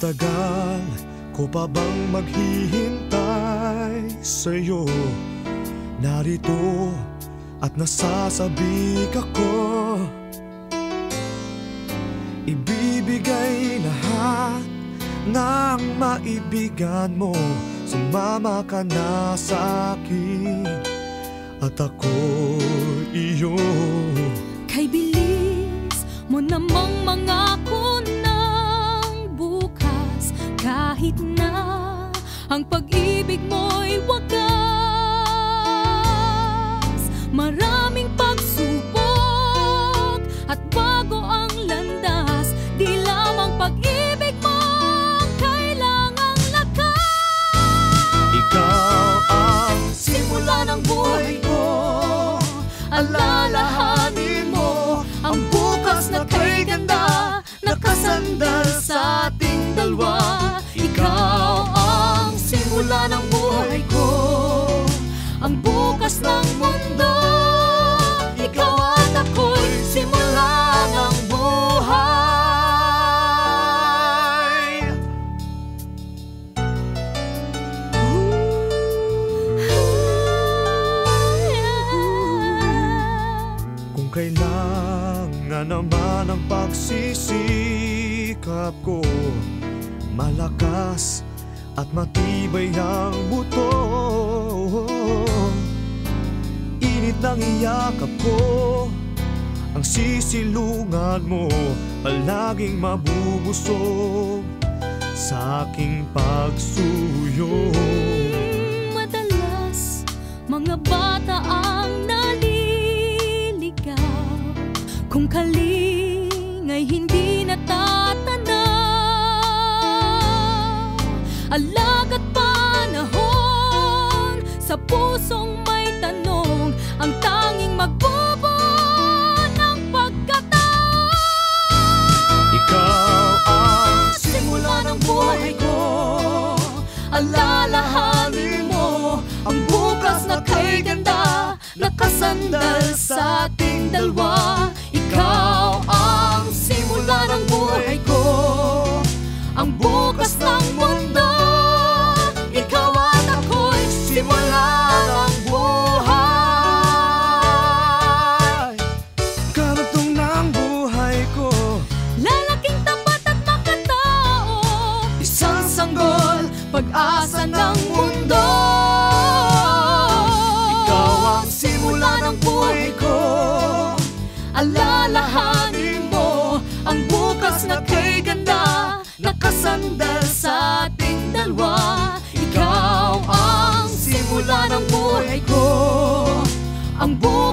Matagal ko pa bang maghihintay sa'yo? Narito at nasasabik ako, ibibigay lahat ng maibigan mo. Sumama ka na sa'kin at ako iyo. Kay bilis mo namang mangako ng bukas, kahit na ang pag-ibig mo'y wagas. Maraming pagsubok at bago ang landas, di lamang pag-ibig mo kailangang lakas. Ikaw ang simula ng buhay ko, alalahanin mo ang bukas na kay ganda, nakasandal sa ating dalawa. Ikaw ang simula ng buhay ko, ang bukas ng mundo. Ikaw at ako'y simula ng buhay. Kung kailangan naman ang pagsisikap ko, malakas at matibay ang buto. Init ng iyakap ko, ang sisilungan mo palaging mabubusog sa aking pagsuyo. Madalas mga bata ang naliligaw, kung kaling ay hindi natatanaw. Alaga't panahon sa pusong may tanong, ang tanging magbubuo ng pagkatao. Ikaw ang simula ng buhay ko, alalahanin mo ang bukas na kay ganda, nakasandal sa ating dalawa. Ikaw ang simula ng buhay ko, ang bukas ng mundo. Ikaw at ako'y simula ng buhay. karugtong ng buhay ko, Lalaking tapat at makatao, isang sanggol, pag-asa ng mundo. ikaw ang simula ng buhay ko, alalahanin mo ang bukas na kay ganda, nakasandal sa ating dalawa. Ikaw ang simula ng buhay ko, ang bukas